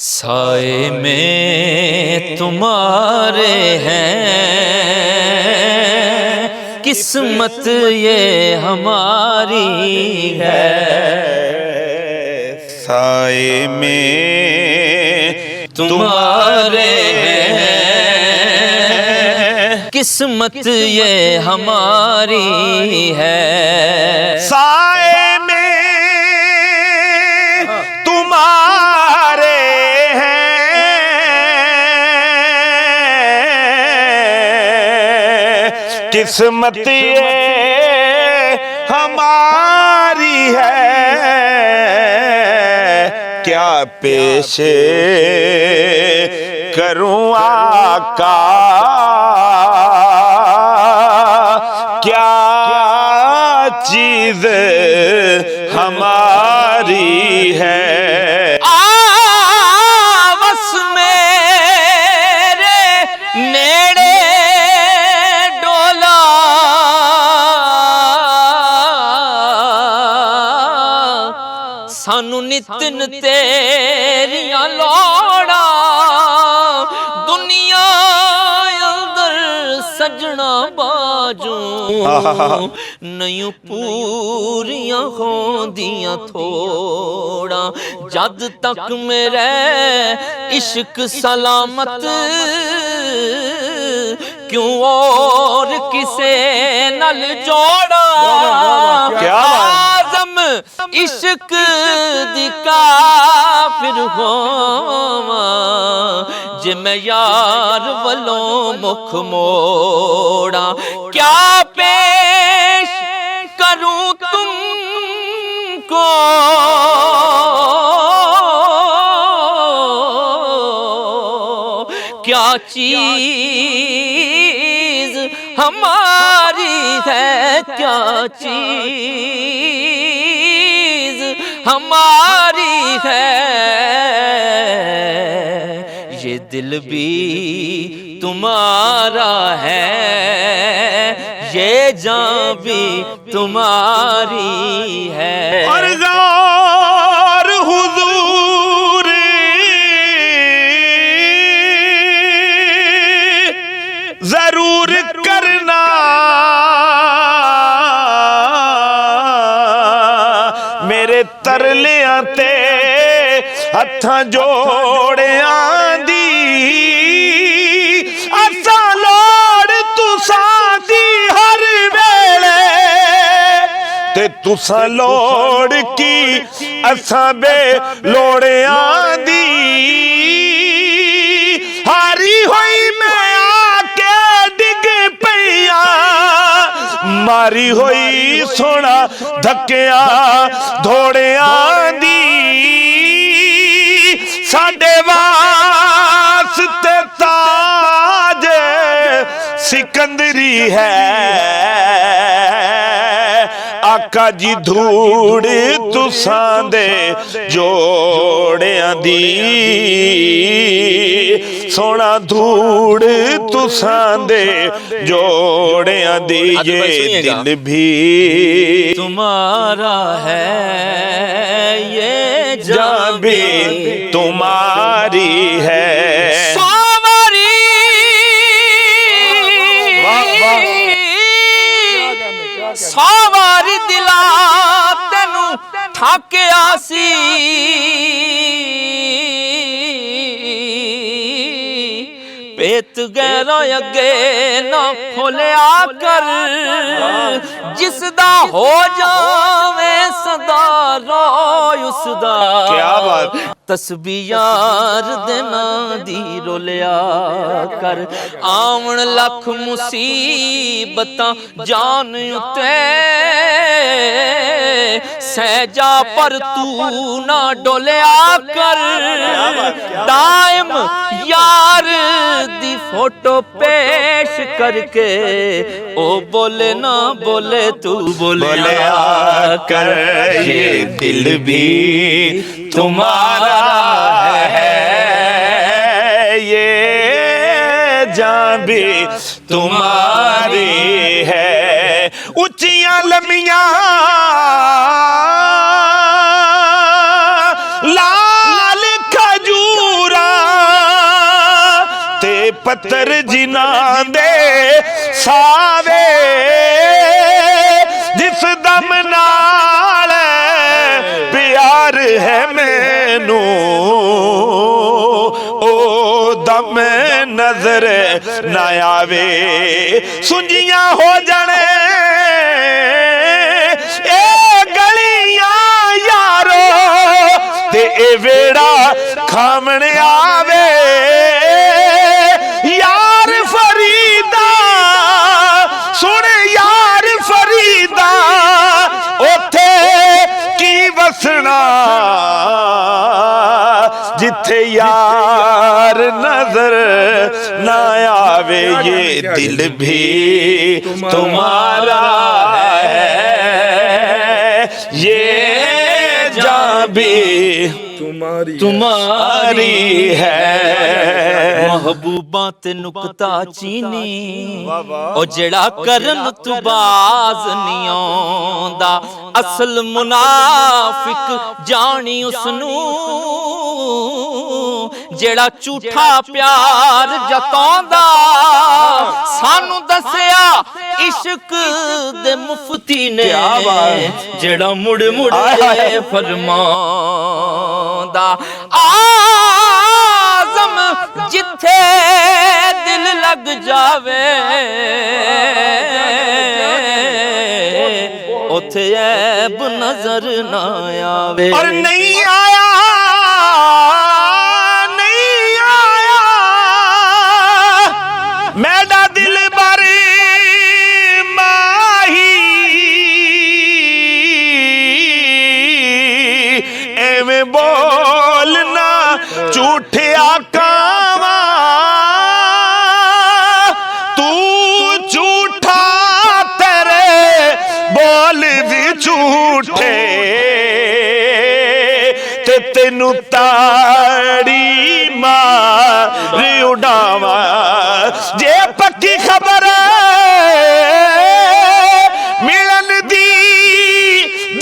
साए में तुम्हारे हैं, किस्मत ये हमारी है। साए में तुम्हारे हैं, किस्मत ये हमारी है। साए में तुम्हारे हैं, किस्मत ये हमारी है। क्या पेश करूं आका, क्या चीज हमारी है। आवस मेरे नेड़े डोला, सानू नितिन तेरियां लोड़ा, दुनिया अंदर सजना बाजू नहीं पूरियां होंदियां थोड़ा। जद तक मेरे इश्क सलामत, क्यों और किसे नल जोड़ा। आज़म इश्क दी काफिर होवां, जे मैं यार वलों मुख मोड़ा। क्या पेश करूं तुमको, क्या चीज हमारी है, क्या चीज हमारी है। ये दिल भी तुम्हारा है, ये जान भी तुम्हारी है। और गौर हुजूर जरूर करना, मेरे तरलियां ते हत्थां जोड़ियां दी। असां लोड़ तुसां दी हर वेले, ते तुसां लोड़ की असां बे लोड़ियां दी। हारी होई मैं आके डिग पईया, मारी होई सोना धक्किया धोड़ियां दी। साडे वास्ते ताज सिकंदरी है, आका जी धूड़ तुसां दे जोड़ियां दी। सोना धूड़ तुसां दे जोड़ियां दी। ये दिल भी तुम्हारा है, ये जान भी तुम्हारी है। सावारी दिला तेनू ठाकिया सी, पेत गैरों अगे ना खोलिया कर, जिसदा हो जावे सदा रोय उसदा। क्या बात। तस्बीह यार दे नां दी रोलिया कर, आवन लख मुसीबतां जान उते, सहजा पर तू ना डोलिया कर। दाइम यार दी फोटो पेश करके, ओ बोले ना बोले तू बोलिया कर। ये दिल भी तुम्हारा है, ये जान भी तुम्हारी है। उच्चियां लम्मियां लाल खजूर पत्थर जिन्हां दे सावे जिस दम नाल प्यार है मैनू ओ दम नजर ना आवे सुंजियां हो जाने ए गलियां यारो ते ए वेड़ा खामण आवे यार फरीदा सुन यार फरीदा ओथे की वसना जिथे यार नजर ना आवे ये दिल भी तुम्हारा है ये जान भी तुम्हारी है महबूबा ते नुकता चीनी ओ जेड़ा करन तू बाज नहीं आंदा असल मुनाफिक जानी उसनू जेड़ा झूठा प्यार जतांदा सानू दसिया इश्क दे मुफ्ती ने जेड़ा मुड़ मुड़ फरमांदा आज़म जिथे दिल लग जावे उथे ऐब नजर ना आवे और नहीं आया मेरा दिल बारी माही एवें बोलना झूठे आकावा तू झूठा तेरे बोल भी झूठे ते तेनू ताड़ी मार उड़ावा जे पक्की खबर मिलन दी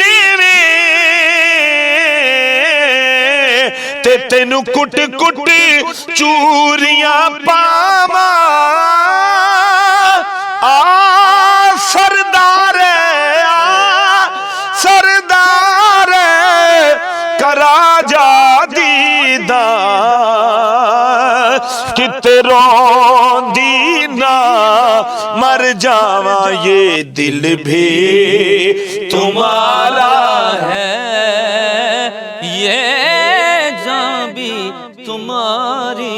देवे ते तेनू कुट कुट चूरियां पावा आ सरदार सरदार करा जा दीदा किते रोंदी ना मर जावा ये दिल भी तुम्हारा है ये जान भी तुम्हारी